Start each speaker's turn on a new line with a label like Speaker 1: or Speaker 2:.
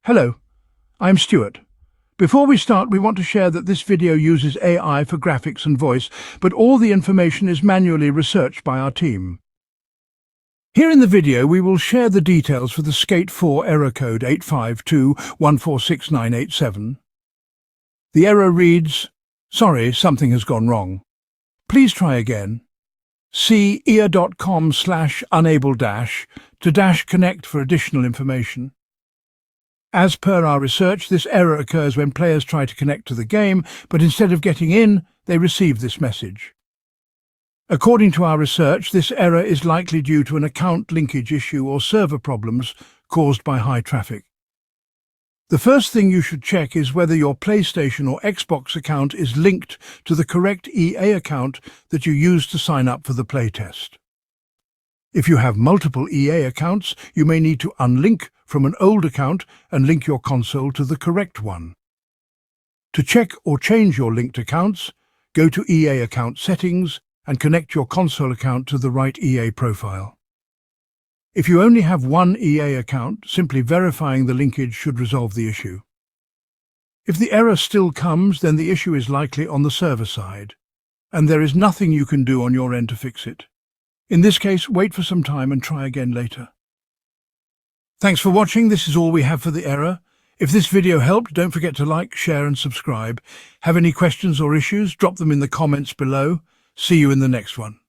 Speaker 1: Hello, I'm Stuart. Before we start, we want to share that this video uses AI for graphics and voice, but all the information is manually researched by our team. Here in the video, we will share the details for the Skate 4 error code 852146987. The error reads, "Sorry, something has gone wrong. Please try again." See ear.com/unable- to connect for additional information. As per our research, this error occurs when players try to connect to the game, but instead of getting in, they receive this message. According to our research, this error is likely due to an account linkage issue or server problems caused by high traffic. The first thing you should check is whether your PlayStation or Xbox account is linked to the correct EA account that you used to sign up for the playtest. If you have multiple EA accounts, you may need to unlink from an old account and link your console to the correct one. To check or change your linked accounts, go to EA account settings and connect your console account to the right EA profile. If you only have one EA account, simply verifying the linkage should resolve the issue. If the error still comes, then the issue is likely on the server side, and there is nothing you can do on your end to fix it. In this case, wait for some time and try again later. Thanks for watching. This is all we have for the error. If this video helped, don't forget to like, share and subscribe. Have any questions or issues? Drop them in the comments below. See you in the next one.